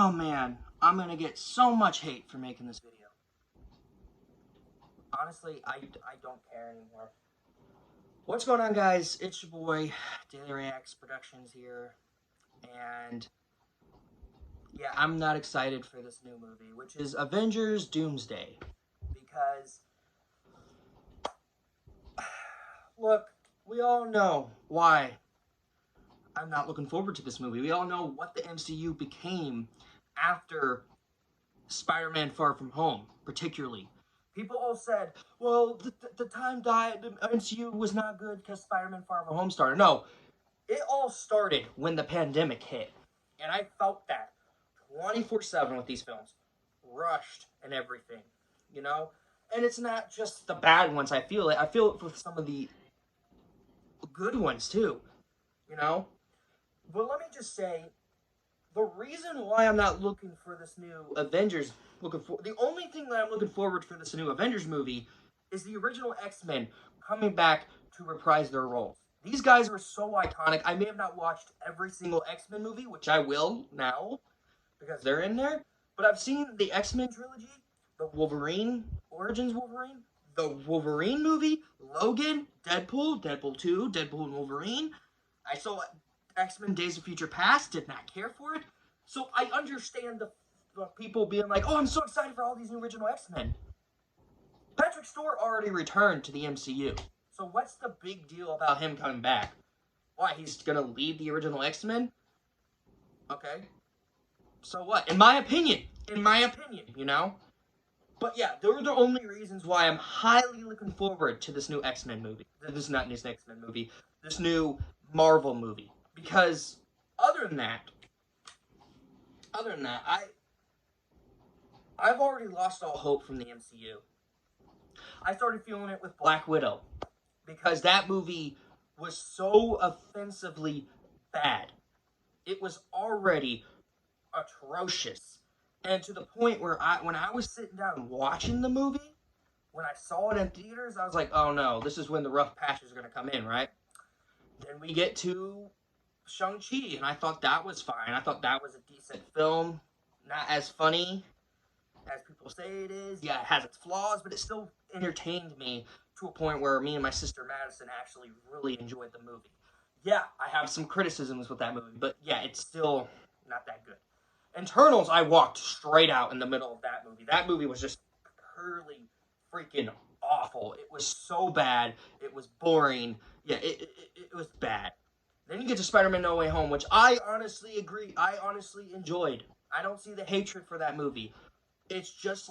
Oh man, I'm gonna get so much hate for making this video. Honestly, I don't care anymore. What's going on, guys? It's your boy, Daily Reacts Productions here, and yeah, I'm not excited for this new movie, which is Avengers Doomsday, because, look, we all know why I'm not looking forward to this movie. We all know what the MCU became after Spider-Man Far From Home, particularly. People all said, well, the time died, the MCU was not good because Spider-Man Far From Home started. No, it all started when the pandemic hit. And I felt that 24/7 with these films. Rushed and everything, you know? And it's not just the bad ones, I feel it. I feel it with some of the good ones, too, you know? But let me just say, the reason why I'm not looking for this new Avengers, the only thing that I'm looking forward for this new Avengers movie is the original X-Men coming back to reprise their roles. These guys are so iconic. I may have not watched every single X-Men movie, which I will now, because they're in there, but I've seen the X-Men trilogy, the Wolverine, Origins Wolverine, the Wolverine movie, Logan, Deadpool, Deadpool 2, Deadpool and Wolverine. I saw X-Men Days of Future Past, did not care for it. So I understand the people being like, oh, I'm so excited for all these new original X-Men. Patrick Stewart already returned to the MCU. So what's the big deal about him coming back? Why, he's gonna lead the original X-Men? Okay. So what? In my opinion, you know? But yeah, those are the only reasons why I'm highly looking forward to this new X-Men movie. This not this X-Men movie. This new Marvel movie. Because other than that, I've already lost all hope from the MCU. I started feeling it with Black Widow, because that movie was so offensively bad. It was already atrocious. And to the point where when I was sitting down watching the movie, when I saw it in theaters, I was like, oh no, this is when the rough patches are going to come in, right? Then we get to Shang-Chi, and I thought that was fine. I thought that was a decent film. Not as funny as people say it is. Yeah, it has its flaws, but it still entertained me to a point where me and my sister Madison actually really enjoyed the movie. Yeah, I have some criticisms with that movie, but yeah, it's still not that good. Eternals, I walked straight out in the middle of that movie. That movie was just purely freaking awful. It was so bad. It was boring. Yeah, it was bad. Then you get to Spider-Man No Way Home, which I honestly agree. I honestly enjoyed. I don't see the hatred for that movie. It's just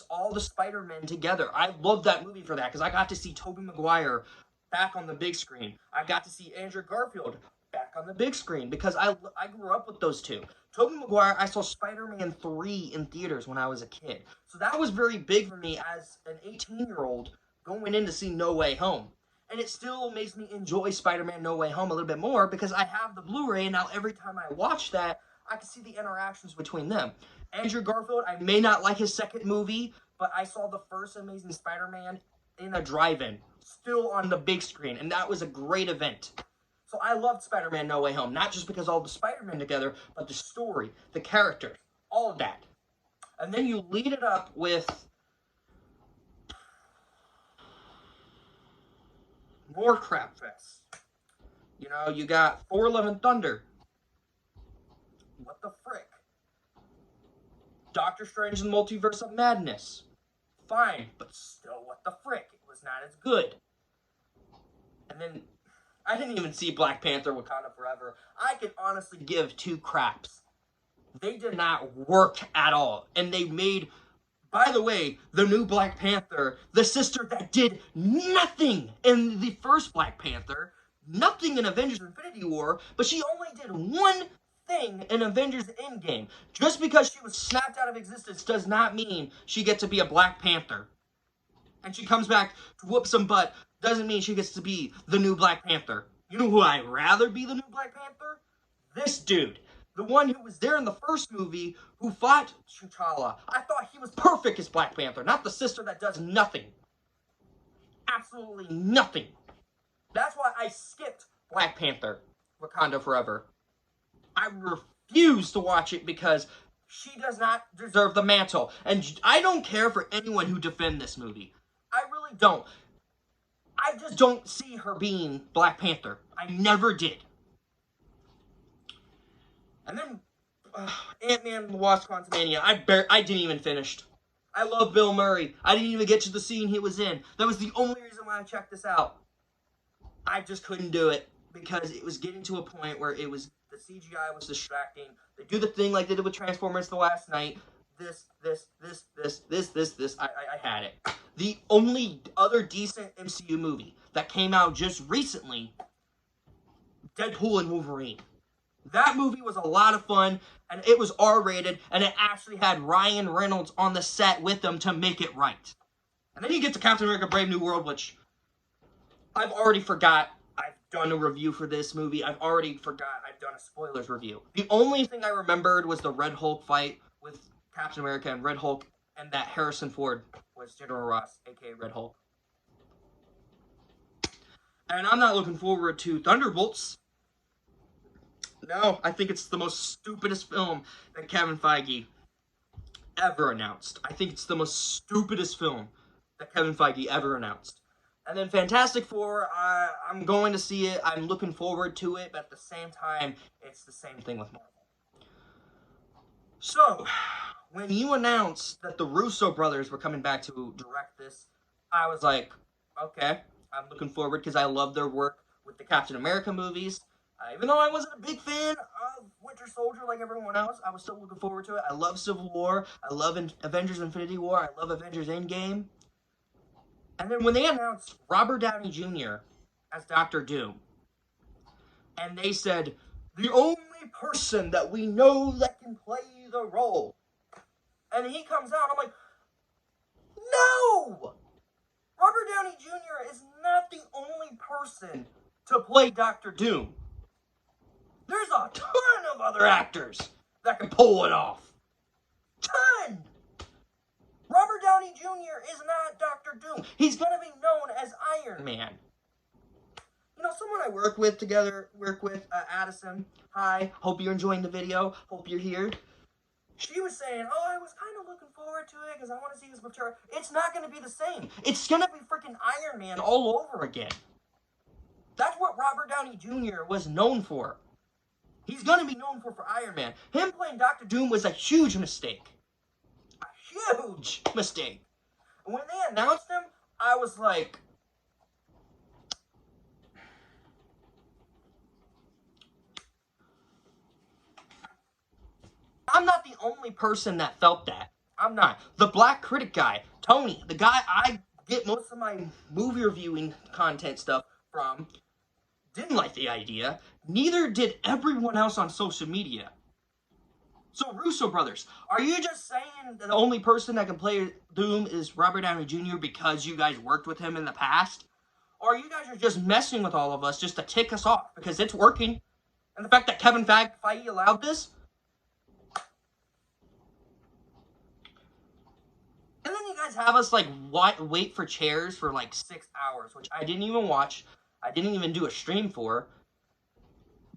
all the Spider-Men together. I love that movie for that, because I got to see Tobey Maguire back on the big screen. I got to see Andrew Garfield back on the big screen, because I grew up with those two. Tobey Maguire, I saw Spider-Man 3 in theaters when I was a kid. So that was very big for me as an 18-year-old going in to see No Way Home. And it still makes me enjoy Spider-Man No Way Home a little bit more, because I have the Blu-ray, and now every time I watch that, I can see the interactions between them. Andrew Garfield, I may not like his second movie, but I saw the first Amazing Spider-Man in a drive-in, still on the big screen, and that was a great event. So I loved Spider-Man No Way Home, not just because all the Spider-Men together, but the story, the characters, all of that. And then you lead it up with more crap fest. You know, you got Thor: Love and Thunder. What the frick? Doctor Strange and the Multiverse of Madness. Fine, but still, what the frick? It was not as good. And then, I didn't even see Black Panther: Wakanda Forever. I can honestly give two craps. They did not work at all. And they made, by the way, the new Black Panther, the sister that did nothing in the first Black Panther, nothing in Avengers Infinity War, but she only did one thing in Avengers Endgame. Just because she was snapped out of existence does not mean she gets to be a Black Panther. And she comes back to whoop some butt doesn't mean she gets to be the new Black Panther. You know who I'd rather be the new Black Panther? This dude. The one who was there in the first movie who fought T'Challa. I thought he was perfect as Black Panther, not the sister that does nothing. Absolutely nothing. That's why I skipped Black Panther: Wakanda Forever. I refuse to watch it because she does not deserve the mantle. And I don't care for anyone who defend this movie. I really don't. I just don't see her being Black Panther. I never did. And then Ant-Man and the Wasp: Quantumania. I didn't even finish. I love Bill Murray. I didn't even get to the scene he was in. That was the only reason why I checked this out. I just couldn't do it because it was getting to a point where the CGI was distracting. They do the thing like they did with Transformers the last night. This. I had it. The only other decent MCU movie that came out just recently, Deadpool and Wolverine. That movie was a lot of fun, and it was R-rated, and it actually had Ryan Reynolds on the set with them to make it right. And then you get to Captain America: Brave New World, which I've already forgot I've done a review for this movie. I've already forgot I've done a spoilers review. The only thing I remembered was the Red Hulk fight with Captain America and Red Hulk, and that Harrison Ford was General Ross, aka Red Hulk. And I'm not looking forward to Thunderbolts. No, I think it's the most stupidest film that Kevin Feige ever announced. I think it's the most stupidest film that Kevin Feige ever announced. And then Fantastic Four, I'm going to see it. I'm looking forward to it, but at the same time, it's the same thing with Marvel. So, when you announced that the Russo brothers were coming back to direct this, I was like, okay, I'm looking forward because I love their work with the Captain America movies. Even though I wasn't a big fan of Winter Soldier like everyone else, I was still looking forward to it. I love Civil War. I love Avengers Infinity War. I love Avengers Endgame. And then when they announced Robert Downey Jr. as Dr. Doom, and they said, the only person that we know that can play the role, and he comes out, I'm like, no! Robert Downey Jr. is not the only person to play Dr. Doom. There's a ton of other actors that can pull it off. Ton! Robert Downey Jr. is not Dr. Doom. He's going to be known as Iron Man. You know, someone I work with, Addison. Hi, hope you're enjoying the video. Hope you're here. She was saying, oh, I was kind of looking forward to it because I want to see this with her. It's not going to be the same. It's going to be freaking Iron Man all over again. That's what Robert Downey Jr. was known for. He's going to be known for Iron Man. Him playing Dr. Doom was a huge mistake. A huge mistake. And when they announced him, I was like, I'm not the only person that felt that. I'm not. The Black Critic guy, Tony, the guy I get most of my movie reviewing content stuff from, didn't like the idea. Neither did everyone else on social media. So, Russo brothers, are you just saying that the only person that can play Doom is Robert Downey Jr. because you guys worked with him in the past? Or you guys are just messing with all of us just to tick us off because it's working? And the fact that Kevin Feige allowed this? And then you guys have us, like, wait for chairs for, like, 6 hours, which I didn't even watch. I didn't even do a stream for.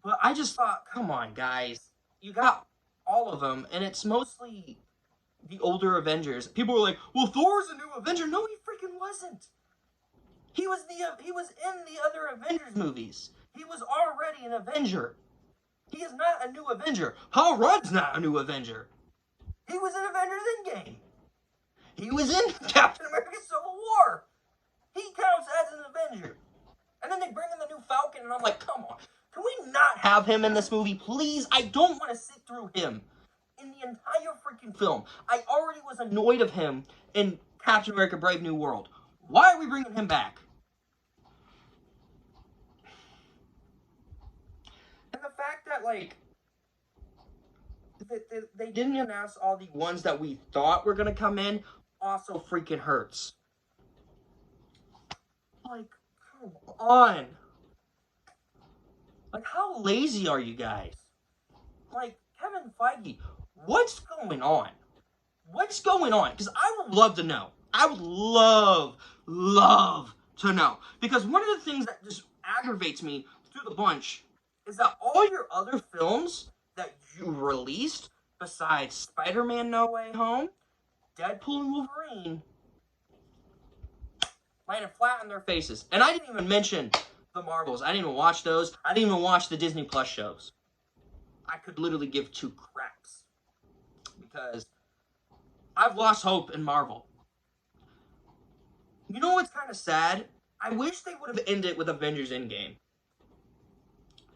But I just thought, come on, guys. You got all of them, and it's mostly the older Avengers. People were like, well, Thor's a new Avenger. No, he freaking wasn't. He was in the other Avengers movies. He was already an Avenger. He is not a new Avenger. Paul Rudd's not a new Avenger. He was in Avengers Endgame. He was in Captain America Civil War. He counts as an Avenger. And then they bring in the new Falcon, and I'm like, come on. Can we not have him in this movie, please? I don't want to sit through him in the entire freaking film. I already was annoyed of him in Captain America: Brave New World. Why are we bringing him back? And the fact that, like, they didn't announce all the ones that we thought were going to come in also freaking hurts. Like, come on. Like, how lazy are you guys? Like, Kevin Feige, what's going on? What's going on? Because I would love to know. I would love to know. Because one of the things that just aggravates me through the bunch is that all your other films that you released, besides Spider-Man No Way Home, Deadpool and Wolverine, landed flat on their faces. And I didn't even mention the Marvels. I didn't even watch those. I didn't even watch the Disney Plus shows. I could literally give two craps. Because I've lost hope in Marvel. You know what's kind of sad? I wish they would have ended with Avengers Endgame.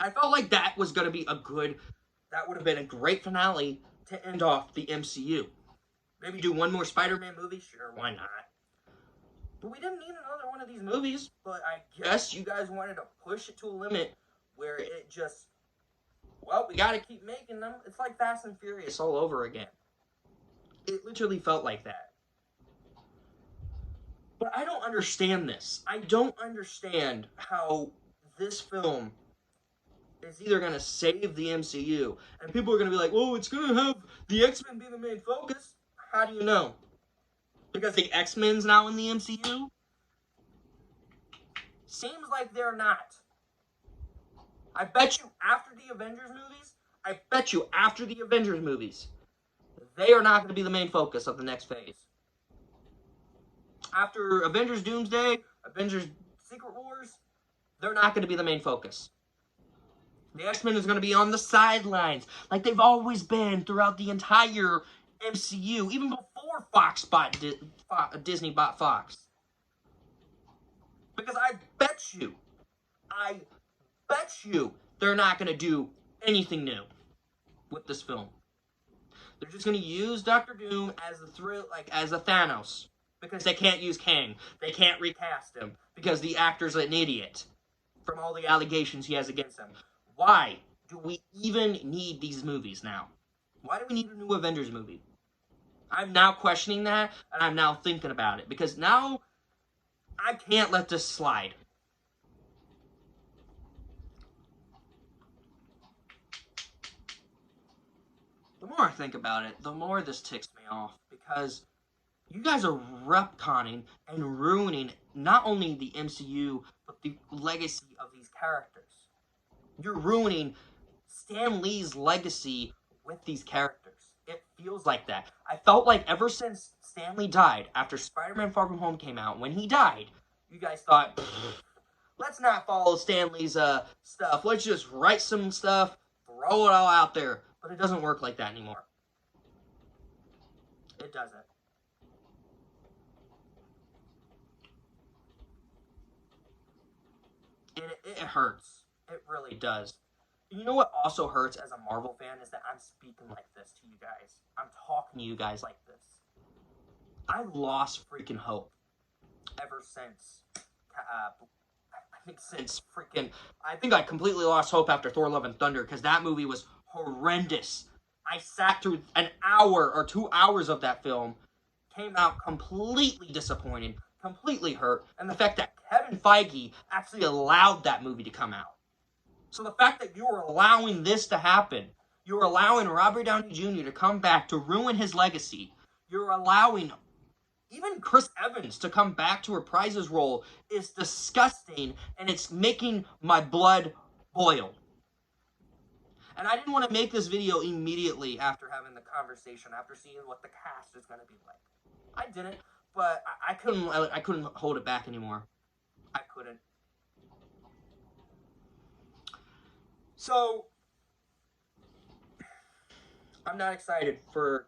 I felt like that was going to be that would have been a great finale to end off the MCU. Maybe do one more Spider-Man movie? Sure, why not? But we didn't need another one of these movies. But I guess you guys wanted to push it to a limit where it just, well, we got to keep making them. It's like Fast and Furious all over again. It literally felt like that. But I don't understand this. I don't understand how this film is either going to save the MCU, and people are going to be like, oh, it's going to have the X-Men be the main focus. How do you know? Because the X-Men's now in the MCU? Seems like they're not. I bet you after the Avengers movies, they are not going to be the main focus of the next phase. After Avengers Doomsday, Avengers Secret Wars, they're not going to be the main focus. The X-Men is going to be on the sidelines, like they've always been throughout the entire MCU, even before Disney bought Fox. Because I bet you, they're not going to do anything new with this film. They're just going to use Doctor Doom as a Thanos. Because they can't use Kang. They can't recast him. Because the actor's an idiot. From all the allegations he has against him. Why do we even need these movies now? Why do we need a new Avengers movie? I'm now questioning that, and I'm now thinking about it. Because now, I can't let this slide. The more I think about it, the more this ticks me off. Because you guys are retconning and ruining not only the MCU, but the legacy of these characters. You're ruining Stan Lee's legacy with these characters. It feels like that. I felt like ever since Stan Lee died, after Spider-Man Far From Home came out, when he died, you guys thought, let's not follow Stan Lee's stuff. Let's just write some stuff, throw it all out there. But it doesn't work like that anymore. It doesn't. It hurts. It really does. You know what also hurts as a Marvel fan is that I'm speaking like this to you guys. I'm talking to you guys like this. I've lost freaking hope ever since, I think I completely lost hope after Thor Love and Thunder because that movie was horrendous. I sat through an hour or 2 hours of that film, came out completely disappointed, completely hurt, and the fact that Kevin Feige actually allowed that movie to come out. So the fact that you're allowing this to happen, you're allowing Robert Downey Jr. to come back to ruin his legacy, you're allowing even Chris Evans to come back to reprise his role is disgusting, and it's making my blood boil. And I didn't want to make this video immediately after having the conversation, after seeing what the cast is going to be like. I didn't, but I couldn't hold it back anymore. I couldn't. So, I'm not excited for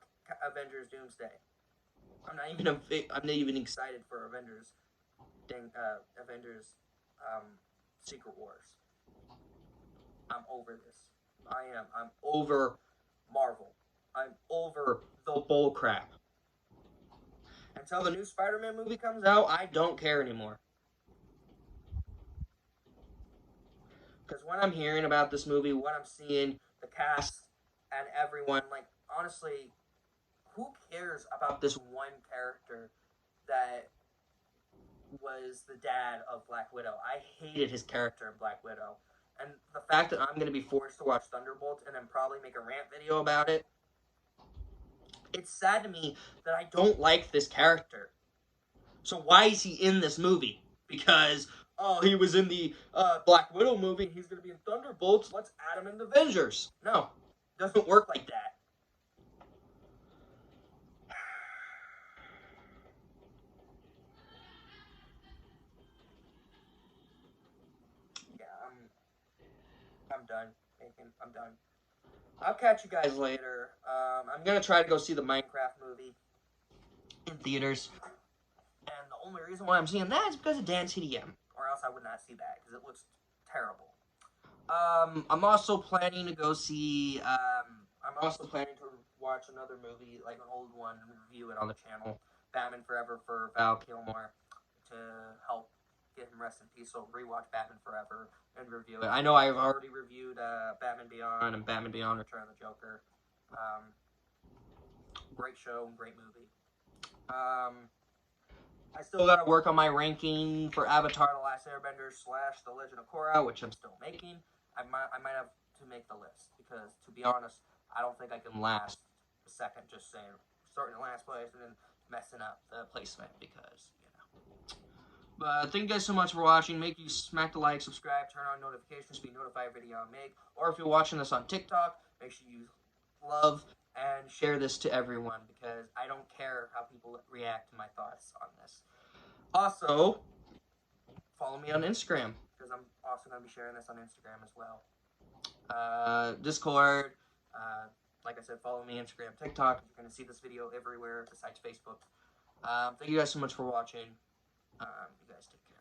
Avengers Doomsday. I'm not even excited for Avengers Secret Wars. I'm over this. I am. I'm over Marvel. I'm over the bullcrap. Until the new Spider-Man movie comes out, I don't care anymore. Because when I'm hearing about this movie, when I'm seeing the cast and everyone, like, honestly, who cares about this one character that was the dad of Black Widow? I hated his character in Black Widow. And the fact that I'm going to be forced to watch Thunderbolts and then probably make a rant video about it, it's sad to me that I don't like this character. So why is he in this movie? Because, oh, he was in the Black Widow movie, he's going to be in Thunderbolts, let's add him in the Avengers. No. It doesn't work like that. Yeah, I'm done. I'm done. I'll catch you guys later. I'm gonna try to go see the Minecraft movie in theaters, and the only reason why I'm seeing that is because of Dance TDM, or else I would not see that because it looks terrible. I'm also planning to go see. I'm also planning to watch another movie, like an old one, and review it on the channel. Batman Forever for Val Kilmer, to help get him rest in peace. So rewatch Batman Forever and review it. I know I've already reviewed Batman Beyond and Batman Beyond: Return of the Joker. Great show, great movie. I still gotta work on my ranking for Avatar: The Last Airbender / The Legend of Korra, which I'm still making. I might have to make the list because, to be honest, I don't think I can last a second just saying starting in last place and then messing up the placement because, you know. But thank you guys so much for watching. Make you smack the like, subscribe, turn on notifications to be notified of video I make. Or if you're watching this on TikTok, make sure you love and share this to everyone because I don't care how people react to my thoughts on this. Also, follow me on Instagram because I'm also going to be sharing this on Instagram as well. Discord, like I said, follow me Instagram, TikTok. You're going to see this video everywhere besides Facebook. Thank you guys so much for watching. You guys take care.